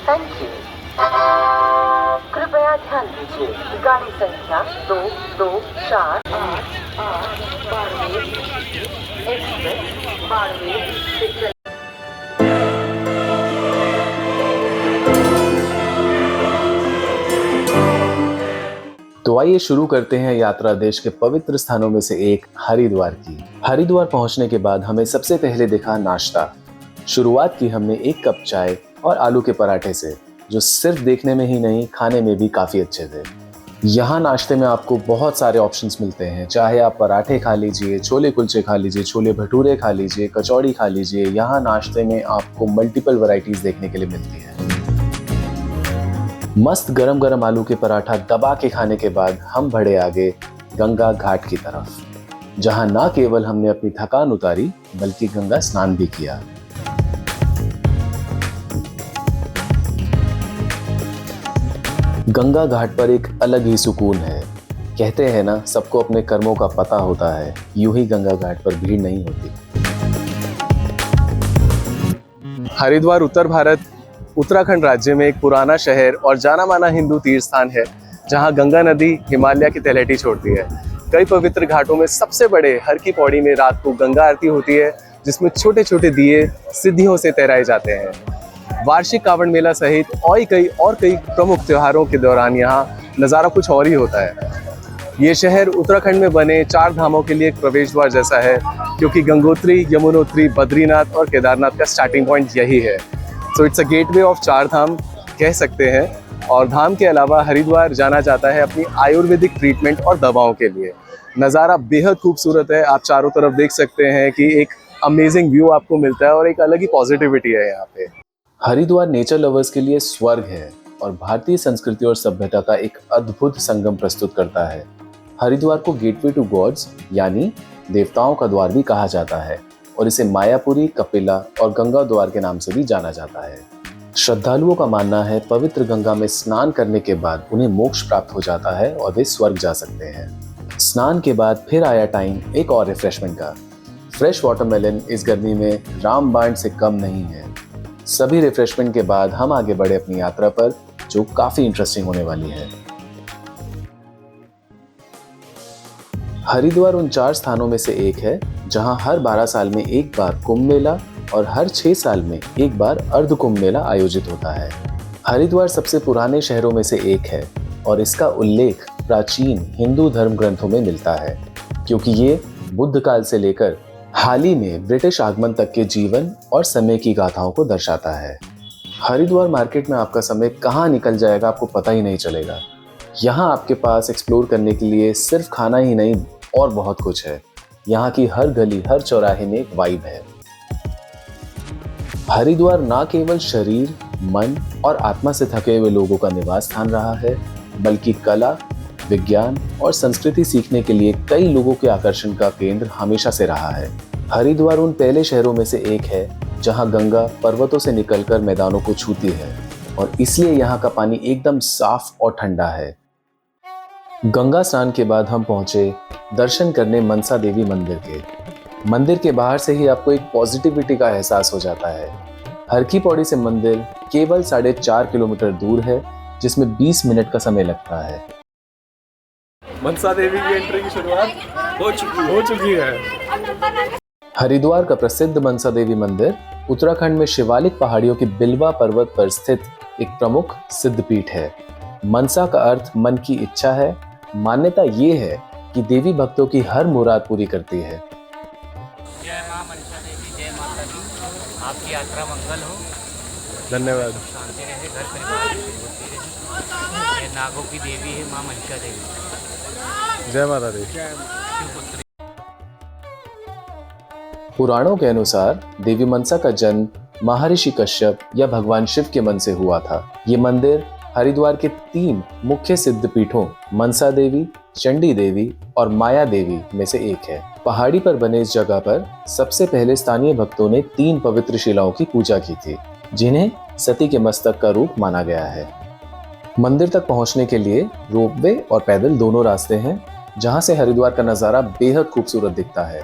Thank you. कृपया ध्यान दीजिए, गाड़ी संख्या 2248 बाड़मेर एक्सप्रेस बाड़मेर से चल। तो आइए शुरू करते हैं यात्रा देश के पवित्र स्थानों में से एक हरिद्वार की। हरिद्वार पहुंचने के बाद हमें सबसे पहले दिखा नाश्ता। शुरुआत की हमने एक कप चाय और आलू के पराठे से, जो सिर्फ देखने में ही नहीं खाने में भी काफी अच्छे थे। यहाँ नाश्ते में आपको बहुत सारे ऑप्शंस मिलते हैं, चाहे आप पराठे खा लीजिए, छोले कुलचे खा लीजिए, छोले भटूरे खा लीजिए, कचौड़ी खा लीजिए। यहाँ नाश्ते में आपको मल्टीपल वैरायटीज देखने के लिए मिलती है। मस्त गरम गरम आलू के पराठा दबा के खाने के बाद हम बढ़े आगे गंगा घाट की तरफ, जहां ना केवल हमने अपनी थकान उतारी बल्कि गंगा स्नान भी किया। गंगा घाट पर एक अलग ही सुकून है। कहते हैं ना, सबको अपने कर्मों का पता होता है, यूं ही गंगा घाट पर भीड़ नहीं होती। हरिद्वार उत्तर भारत उत्तराखंड राज्य में एक पुराना शहर और जाना माना हिंदू तीर्थ स्थान है, जहां गंगा नदी हिमालय की तलहटी छोड़ती है। कई पवित्र घाटों में सबसे बड़े हर की पौड़ी में रात को गंगा आरती होती है, जिसमें छोटे छोटे दिए सिद्धियों से तैराए जाते हैं। वार्षिक कांवड़ मेला सहित और कई प्रमुख त्योहारों के दौरान यहाँ नज़ारा कुछ और ही होता है। ये शहर उत्तराखंड में बने 4 धामों के लिए एक प्रवेश द्वार जैसा है, क्योंकि गंगोत्री, यमुनोत्री, बद्रीनाथ और केदारनाथ का स्टार्टिंग पॉइंट यही है। So it's a gateway of 4 धाम कह सकते हैं। और धाम के अलावा हरिद्वार जाना जाता है अपनी आयुर्वेदिक ट्रीटमेंट और दवाओं के लिए। नज़ारा बेहद खूबसूरत है, आप चारों तरफ देख सकते हैं कि एक अमेजिंग व्यू आपको मिलता है और एक अलग ही पॉजिटिविटी है यहाँ पे। हरिद्वार नेचर लवर्स के लिए स्वर्ग है और भारतीय संस्कृति और सभ्यता का एक अद्भुत संगम प्रस्तुत करता है। हरिद्वार को गेटवे टू गॉड्स यानी देवताओं का द्वार भी कहा जाता है और इसे मायापुरी, कपिला और गंगा द्वार के नाम से भी जाना जाता है। श्रद्धालुओं का मानना है पवित्र गंगा में स्नान करने के बाद उन्हें मोक्ष प्राप्त हो जाता है और वे स्वर्ग जा सकते हैं। स्नान के बाद फिर आया टाइम एक और रिफ्रेशमेंट का। फ्रेश वाटरमेलन इस गर्मी में रामबाण से कम नहीं है। सभी रिफ्रेशमेंट के बाद हम आगे बढ़े अपनी यात्रा पर, जो काफी इंटरेस्टिंग होने वाली है। हरिद्वार उन 4 स्थानों में से एक है जहां हर 12 साल में एक बार कुंभ मेला और हर 6 साल में एक बार अर्ध कुंभ मेला आयोजित होता है। हरिद्वार सबसे पुराने शहरों में से एक है और इसका उल्लेख प्राचीन हिंदू धर्म ग्रंथों में मिलता है, क्योंकि ये बुद्ध काल से लेकर हाल ही में ब्रिटिश आगमन तक के जीवन और समय की गाथाओं को दर्शाता है। हरिद्वार मार्केट में आपका समय कहाँ निकल जाएगा आपको पता ही नहीं चलेगा। यहाँ आपके पास एक्सप्लोर करने के लिए सिर्फ खाना ही नहीं और बहुत कुछ है। यहाँ की हर गली, हर चौराहे में एक वाइब है। हरिद्वार ना केवल शरीर, मन और आत्मा से थके हुए लोगों का निवास स्थान रहा है, बल्कि कला, विज्ञान और संस्कृति सीखने के लिए कई लोगों के आकर्षण का केंद्र हमेशा से रहा है। हरिद्वार उन पहले शहरों में से एक है जहां गंगा पर्वतों से निकलकर मैदानों को छूती है और इसलिए यहाँ का पानी एकदम साफ और ठंडा है। गंगा स्नान के बाद हम पहुंचे दर्शन करने मनसा देवी मंदिर के। मंदिर के बाहर से ही आपको एक पॉजिटिविटी का एहसास हो जाता है। हर की पौड़ी से मंदिर केवल 4.5 किलोमीटर दूर है, जिसमें 20 मिनट का समय लगता है। मनसा देवी की एंट्री की शुरुआत हो चुकी है। हरिद्वार का प्रसिद्ध मनसा देवी मंदिर उत्तराखंड में शिवालिक पहाड़ियों की बिल्वा पर्वत पर स्थित एक प्रमुख सिद्धपीठ है। मनसा का अर्थ मन की इच्छा है। मान्यता ये है कि देवी भक्तों की हर मुराद पूरी करती है। जय मां मनसा देवी, जय माता दी। आपकी यात्रा मंगल हो। धन्यवाद। शांति रहे, घर परिवार में होती रहे। ये नागों की देवी है मां मनसा देवी। जय माता दी। पुराणों के अनुसार देवी मनसा का जन्म महर्षि कश्यप या भगवान शिव के मन से हुआ था। ये मंदिर हरिद्वार के 3 मुख्य सिद्धपीठों मनसा देवी, चंडी देवी और माया देवी में से एक है। पहाड़ी पर बने इस जगह पर सबसे पहले स्थानीय भक्तों ने 3 पवित्र शिलाओं की पूजा की थी, जिन्हें सती के मस्तक का रूप माना गया है। मंदिर तक पहुंचने के लिए रोपवे और पैदल दोनों रास्ते हैं, जहां से हरिद्वार का नजारा बेहद खूबसूरत दिखता है।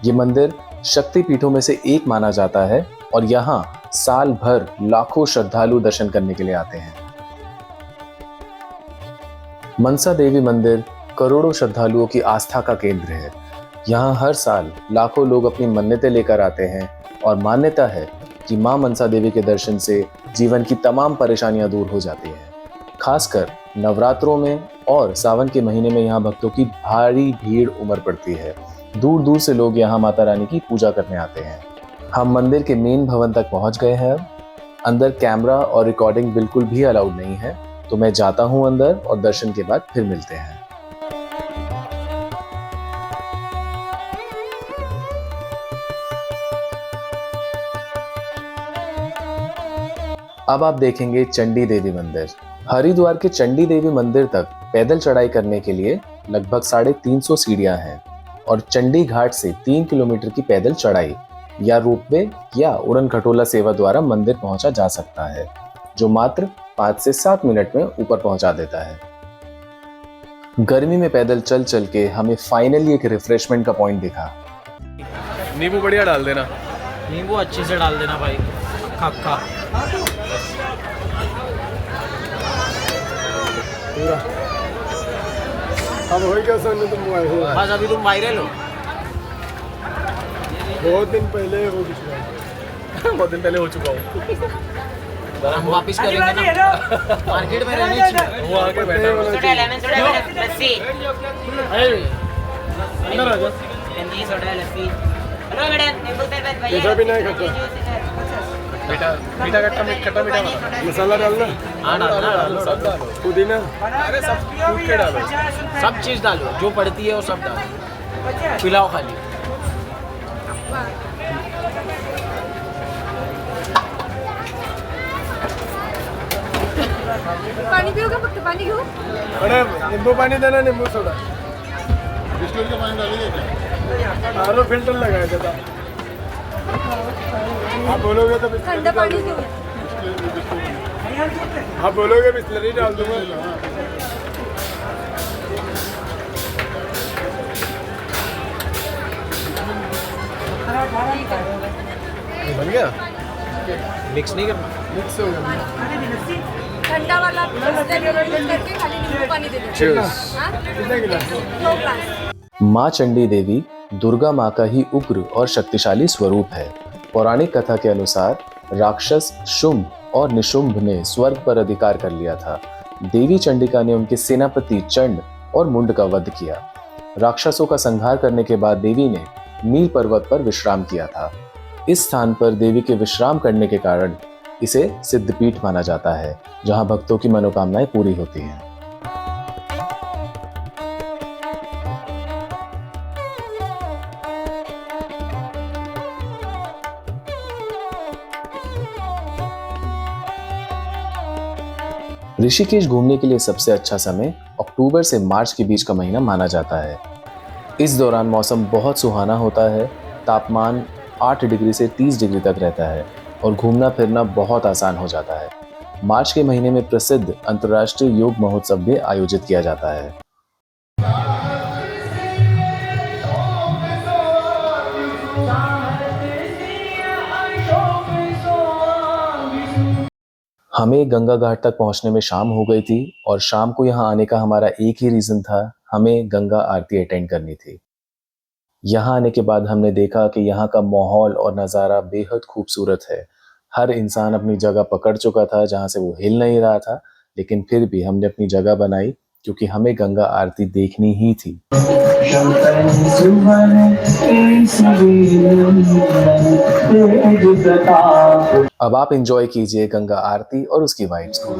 ये मंदिर शक्ति पीठों में से एक माना जाता है और यहाँ साल भर लाखों श्रद्धालु दर्शन करने के लिए आते हैं। मनसा देवी मंदिर करोड़ों श्रद्धालुओं की आस्था का केंद्र है। यहाँ हर साल लाखों लोग अपनी मन्नतें लेकर आते हैं और मान्यता है कि मां मनसा देवी के दर्शन से जीवन की तमाम परेशानियां दूर हो जाती हैं। खासकर नवरात्रों में और सावन के महीने में यहाँ भक्तों की भारी भीड़ उमड़ पड़ती है। दूर दूर से लोग यहाँ माता रानी की पूजा करने आते हैं। हम मंदिर के मेन भवन तक पहुंच गए हैं। अंदर कैमरा और रिकॉर्डिंग बिल्कुल भी अलाउड नहीं है, तो मैं जाता हूं अंदर और दर्शन के बाद फिर मिलते हैं। अब आप देखेंगे चंडी देवी मंदिर। हरिद्वार के चंडी देवी मंदिर तक पैदल चढ़ाई करने के लिए लगभग 350 सीढ़ियां हैं और चंडी घाट से 3 किलोमीटर की पैदल चढ़ाई या रोपवे या उड़न खटोला सेवा द्वारा मंदिर पहुंचा जा सकता है, जो मात्र 5 से 7 मिनट में ऊपर पहुंचा देता है। गर्मी में पैदल चल चल के हमें फाइनली एक रिफ्रेशमेंट का पॉइंट दिखा। नींबू बढ़िया डाल देना। नींबू अच्छे से डाल देना भाई, खक्का। अब हो क्या सन तुम बस अभी तुम वायरल हो। बहुत दिन पहले हो चुका बहुत दिन पहले हो चुका हूँ। हम वापस करेंगे ना, मार्केट में रहने चाहिए। वो आके बैठा है। सोडा लेमन सोडा लस्सी अंदर आ जा। गंदी सोडा लस्सी। हेलो मैडम, नींबू शरबत भैया। जैसा भी नहीं खाता। बेटा मीठा खट्टा मीठा मसाला डालना। हाँ डालो, सब डालो। पुदीना अरे सब कूट के डालो। सब चीज़ डालो, जो पड़ती है वो सब डालो, पिलाओ खाली। पानी पियोगे? फक्त पाणी घेऊ? अरे नींबू पानी देना, नींबू सोडा। बिस्कुट का पानी डालिए क्या? आरो फिल्टर लगाया था। आप बोलोगे तो थंड पाणी घेऊ. आप बोलोगे बिस्लरी डाल दूंगा। बन गया? मिक्स नहीं करना। मिक्स हो गया। थंडा वाला करके खाली नींबू पाणी दे दो. Cheers. हाँ? कितने गिलास? 2 ग्लास. मां चंडी देवी दुर्गा मां का ही उग्र और शक्तिशाली स्वरूप है। पौराणिक कथा के अनुसार राक्षस शुंभ और निशुंभ ने स्वर्ग पर अधिकार कर लिया था। देवी चंडिका ने उनके सेनापति चंड और मुंड का वध किया। राक्षसों का संहार करने के बाद देवी ने नील पर्वत पर विश्राम किया था। इस स्थान पर देवी के विश्राम करने के कारण इसे सिद्धपीठ माना जाता है, जहां भक्तों की मनोकामनाएं पूरी होती हैं। ऋषिकेश घूमने के लिए सबसे अच्छा समय अक्टूबर से मार्च के बीच का महीना माना जाता है। इस दौरान मौसम बहुत सुहाना होता है, तापमान 8 डिग्री से 30 डिग्री तक रहता है और घूमना फिरना बहुत आसान हो जाता है। मार्च के महीने में प्रसिद्ध अंतर्राष्ट्रीय योग महोत्सव भी आयोजित किया जाता है। हमें गंगा घाट तक पहुंचने में शाम हो गई थी और शाम को यहाँ आने का हमारा एक ही रीज़न था, हमें गंगा आरती अटेंड करनी थी। यहाँ आने के बाद हमने देखा कि यहाँ का माहौल और नज़ारा बेहद खूबसूरत है। हर इंसान अपनी जगह पकड़ चुका था जहाँ से वो हिल नहीं रहा था, लेकिन फिर भी हमने अपनी जगह बनाई क्योंकि हमें गंगा आरती देखनी ही थी। अब आप एंजॉय कीजिए गंगा आरती और उसकी वाइब्स को।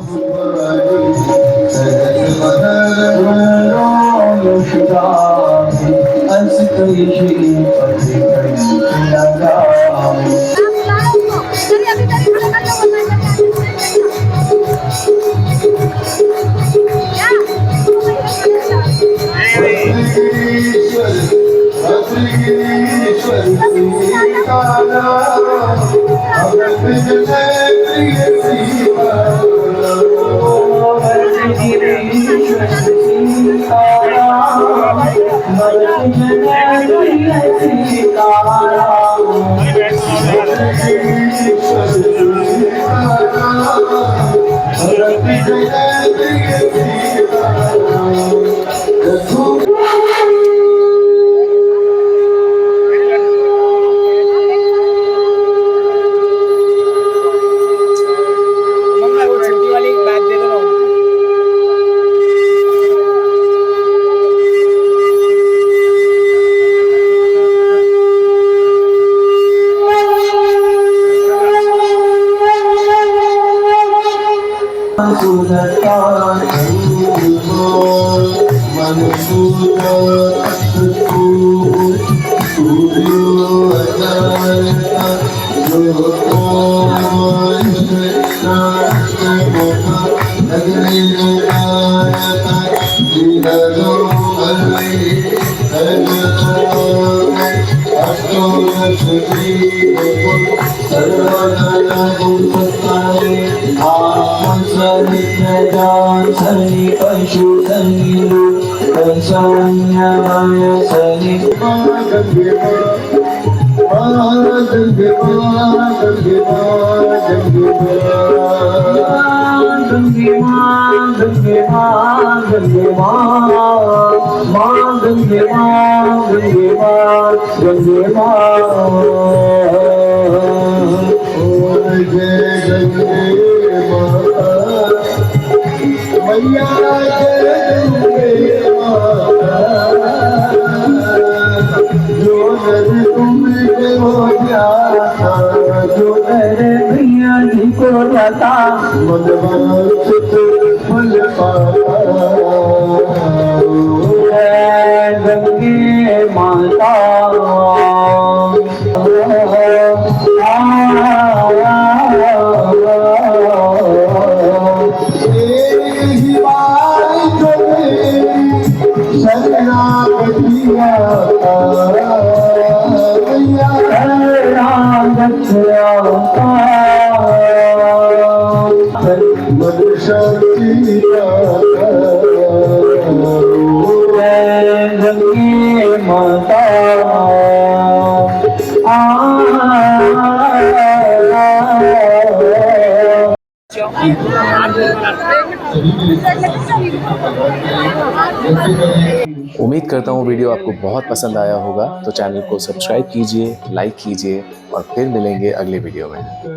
उम्मीद करता हूँ वीडियो आपको बहुत पसंद आया होगा, तो चैनल को सब्सक्राइब कीजिए, लाइक कीजिए और फिर मिलेंगे अगले वीडियो में।